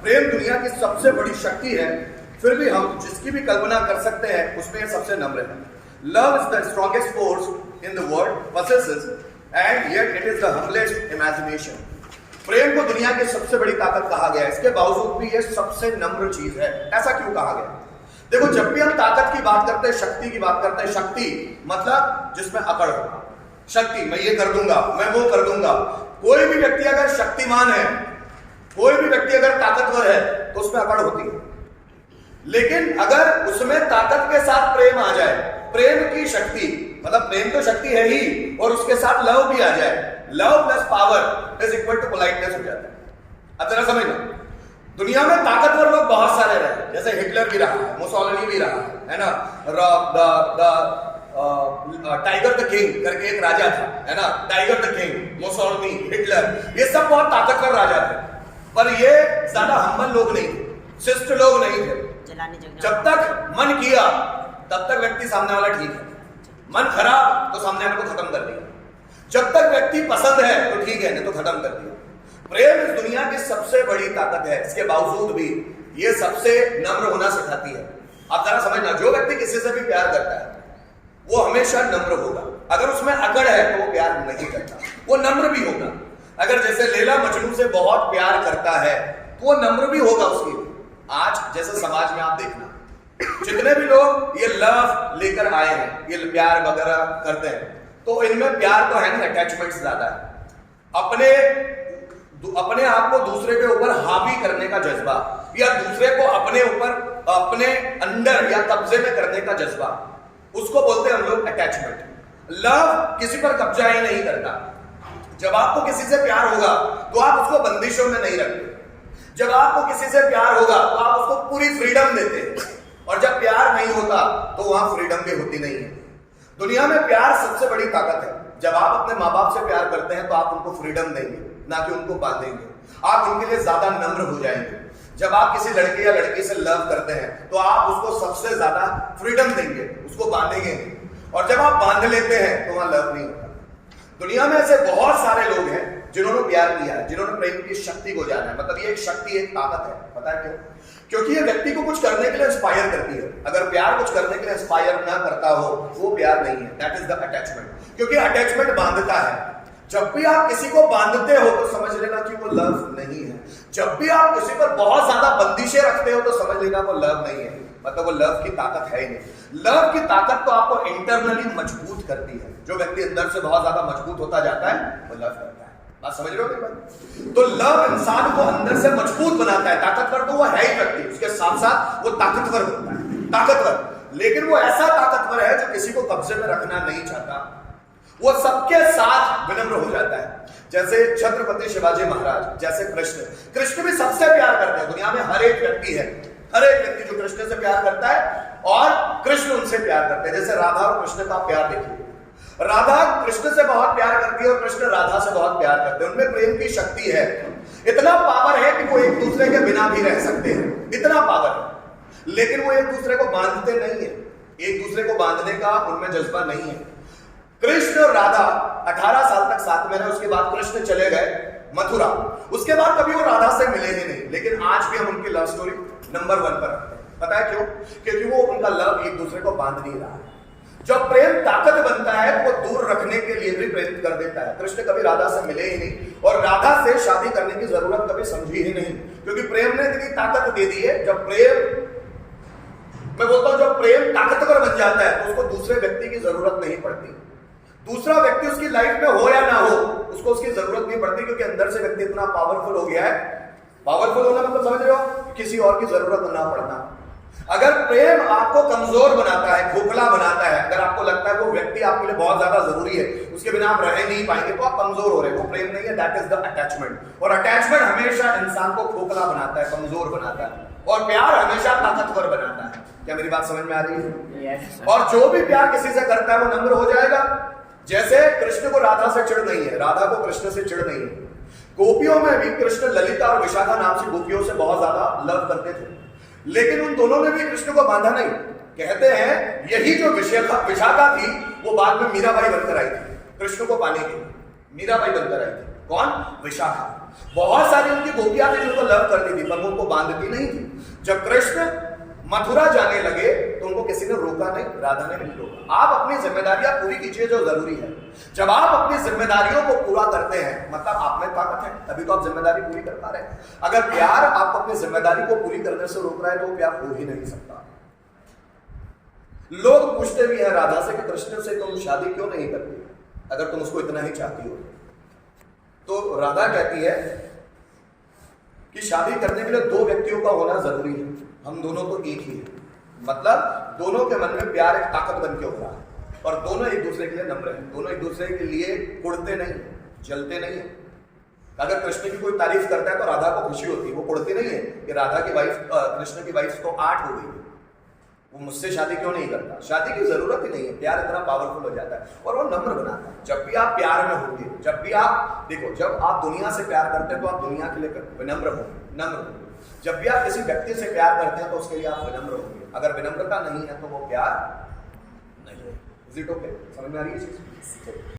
प्रेम दुनिया की सबसे बड़ी शक्ति है, फिर भी हम जिसकी भी कल्पना कर सकते हैं उसमें यह सबसे नम्र है। Love is the strongest force in the world possesses and yet it is the humblest imagination। प्रेम को दुनिया की सबसे बड़ी ताकत कहा गया है, इसके बावजूद भी यह सबसे नम्र चीज है। ऐसा क्यों कहा गया? देखो, जब भी हम ताकत की बात करते हैं, शक्ति की बात करते हैं, शक्ति मतलब जिसमें अकड़ हो, शक्ति मैं ये कर दूंगा, मैं वो कर दूंगा। कोई भी व्यक्ति अगर शक्तिमान है, कोई भी व्यक्ति अगर ताकतवर है तो उसमें अकड़ होती है। लेकिन अगर उसमें ताकत के साथ प्रेम आ जाए, प्रेम की शक्ति मतलब प्रेम तो शक्ति है ही और उसके साथ लव भी आ जाए, love plus power is equal to politeness हो जाता है। अब जरा समझना, दुनिया में ताकतवर लोग बहुत सारे रहे, जैसे हिटलर भी रहा है, मुसोलिनी भी रहा है ना, टाइगर द किंग करके एक राजा था, है ना, tiger the king, Mussolini, Hitler, ये सब बहुत ताकतवर राजा थे, पर ये ज्यादा हम्बल लोग नहीं थे, शिष्ट लोग नहीं थे। जब तक मन किया तब तक व्यक्ति सामने वाला ठीक है, मन खराब तो सामने वाले को खत्म कर दिया। जब तक व्यक्ति पसंद है तो ठीक है, नहीं तो खत्म कर दिया। प्रेम इस दुनिया की सबसे बड़ी ताकत है, इसके बावजूद भी ये सबसे नम्र होना सिखाती है। आप जरा समझना, जो व्यक्ति किसी से भी प्यार करता है वो हमेशा नम्र होगा। अगर उसमें अकड़ है तो वो प्यार नहीं करता, वो नम्र भी होगा। अगर जैसे लैला मजनू से बहुत प्यार करता है तो वो नम्र भी होगा उसके लिए। आज जैसे समाज में आप देखना, जितने भी लोग ये लव लेकर आए हैं, ये प्यार वगैरह करते हैं, तो इनमें प्यार तो है नहीं, अटैचमेंट ज्यादा है। अपने आप को दूसरे के ऊपर हावी करने का जज्बा, या दूसरे को अपने ऊपर अपने अंडर या कब्जे में करने का जज्बा, उसको बोलते हैं हम लोग अटैचमेंट। लव किसी पर कब्जा ही नहीं करता। जब आपको किसी से प्यार होगा तो आप उसको बंदिशों में नहीं रखते। जब आपको किसी से प्यार होगा तो आप उसको पूरी फ्रीडम देते हैं, और जब प्यार नहीं होता तो वहां फ्रीडम भी होती नहीं है। दुनिया में प्यार सबसे बड़ी ताकत है। जब आप अपने माँ बाप से प्यार करते हैं तो आप उनको फ्रीडम देंगे, ना कि उनको बांधेंगे। आप उनके लिए ज्यादा नम्र हो जाएंगे। जब आप किसी लड़के या लड़की से लव करते हैं तो आप उसको सबसे ज्यादा फ्रीडम देंगे, उसको बांधेंगे। और जब आप बांध लेते हैं तो वहां लव नहीं होता। दुनिया में ऐसे बहुत सारे लोग हैं जिन्होंने प्यार किया है, जिन्होंने प्रेम की शक्ति को जाना है। मतलब ये एक शक्ति, एक ताकत है। पता है क्यों? क्योंकि ये व्यक्ति को कुछ करने के लिए इंस्पायर करती है। अगर प्यार कुछ करने के लिए इंस्पायर ना करता हो वो प्यार नहीं है, दैट इज द अटैचमेंट। क्योंकि अटैचमेंट बांधता है। जब भी आप किसी को बांधते हो तो समझ लेना कि वो लव नहीं है। जब भी आप किसी पर बहुत ज्यादा बंदिशें रखते हो तो समझ लेना वो लव नहीं है, मतलब वो लव की ताकत है ही नहीं। लव की ताकत तो आपको इंटरनली मजबूत करती है। जो व्यक्ति अंदर से बहुत ज्यादा मजबूत होता जाता है वो लव करता है। बात समझ रहे हो मेरी? तो लव इंसान को अंदर से मजबूत बनाता है। ताकतवर तो वो है ही व्यक्ति, उसके साथ साथ वो ताकतवर होता है, ताकतवर। लेकिन वो ऐसा ताकतवर है जो किसी को कब्जे में रखना नहीं चाहता, वो सबके साथ विनम्र हो जाता है। जैसे छत्रपति शिवाजी महाराज, जैसे कृष्ण भी सबसे प्यार करते हैं। दुनिया में हर एक व्यक्ति है, हर एक व्यक्ति जो कृष्ण से प्यार करता है और कृष्ण उनसे प्यार करते हैं। जैसे राधा और कृष्ण का प्यार देखिए, राधा कृष्ण से बहुत प्यार करती है और कृष्ण राधा से बहुत प्यार करते हैं। उनमें प्रेम की शक्ति है, इतना पावर है कि वो एक दूसरे के बिना भी रह सकते हैं, इतना पावर है। लेकिन वो एक दूसरे को बांधते नहीं है, एक दूसरे को बांधने का उनमें जज्बा नहीं है। कृष्ण और राधा 18 साल तक साथ में रहे, उसके बाद कृष्ण चले गए मथुरा। उसके बाद कभी वो राधा से मिले ही नहीं। लेकिन आज भी हम उनकी लव स्टोरी नंबर 1 पर रखते हैं। पता है क्यों? क्योंकि वो उनका लव एक दूसरे को बांध नहीं रहा है। जब प्रेम ताकत बनता है तो वो दूर रखने के लिए भी प्रेरित कर देता है। कृष्ण कभी राधा से मिले ही नहीं और राधा से शादी करने की जरूरत कभी समझी ही नहीं, क्योंकि प्रेम ने इतनी ताकत दे दी है। जब प्रेम, मैं बोलता हूं, जब प्रेम ताकतवर बन जाता है तो उसको दूसरे व्यक्ति की जरूरत नहीं पड़ती। दूसरा व्यक्ति उसकी लाइफ में हो या ना हो, उसको उसकी जरूरत नहीं पड़ती, क्योंकि अंदर से व्यक्ति इतना पावरफुल हो गया है। पावरफुल होना मतलब समझ रहे हो, किसी और की जरूरत ना पड़ना। अगर प्रेम आपको कमजोर बनाता है, खोखला बनाता है, अगर आपको लगता है वो व्यक्ति आपके लिए बहुत ज्यादा जरूरी है, उसके बिना आप रह नहीं पाएंगे, तो आप कमजोर हो रहे हो। वो प्रेम नहीं है, दैट इज द अटैचमेंट। और अटैचमेंट हमेशा इंसान को खोखला बनाता है, कमजोर बनाता है, और प्यार हमेशा ताकतवर बनाता है। क्या मेरी बात समझ में आ रही है? yes, और जो भी प्यार किसी से करता है वो नम्र हो जाएगा। जैसे कृष्ण को राधा से चिढ़ नहीं है, राधा को कृष्ण से चिढ़ नहीं है। गोपियों में भी कृष्ण ललिता और विशाखा नाम से गोपियों से बहुत ज्यादा लव करते थे, लेकिन उन दोनों ने भी कृष्ण को बांधा नहीं। कहते हैं यही जो विशाखा थी वो बाद में मीराबाई बनकर आई थी, कृष्ण को पाने के लिए मीराबाई बनकर आई थी। कौन? विशाखा। बहुत सारी उनकी गोपियां थी जिनको लव करती थी, पर वो उनको बांधती नहीं थी। जब कृष्ण मथुरा जाने लगे तो उनको किसी ने रोका नहीं, राधा ने नहीं रोका। आप अपनी जिम्मेदारियां पूरी कीजिए जो जरूरी है। जब आप अपनी जिम्मेदारियों को पूरा करते हैं मतलब आप में ताकत है, तभी तो आप जिम्मेदारी पूरी कर पा रहे हैं। अगर प्यार आपको अपनी जिम्मेदारी को पूरी करने से रोक रहा है तो वो प्यार हो ही नहीं सकता। लोग पूछते भी हैं राधा से कि कृष्ण से तुम शादी क्यों नहीं करती अगर तुम उसको इतना ही चाहती हो। तो राधा कहती है कि शादी करने के लिए दो व्यक्तियों का होना जरूरी है, हम दोनों तो एक ही है। मतलब दोनों के मन में प्यार एक ताकत बन के उभरा है और दोनों एक दूसरे के लिए नम्र हैं, दोनों एक दूसरे के लिए कुड़ते नहीं, जलते नहीं है। अगर कृष्ण की कोई तारीफ करता है तो राधा को खुशी होती है, वो कुड़ती नहीं है कि राधा की वाइफ कृष्ण की वाइफ तो 8 हो गई, वो मुझसे शादी क्यों नहीं करता। शादी की जरूरत ही नहीं है, प्यार इतना पावरफुल हो जाता है और वो नम्र बनाता है। जब भी आप प्यार में होंगे, जब भी आप देखो, जब आप दुनिया से प्यार करते हैं तो आप दुनिया के लिए विनम्र होंगे, नम्र होंगे। जब भी आप किसी व्यक्ति से प्यार करते हैं तो उसके लिए आप विनम्र होंगे। अगर विनम्रता नहीं है तो वो प्यार नहीं है। Is it okay? समझ में आ रही है चीज?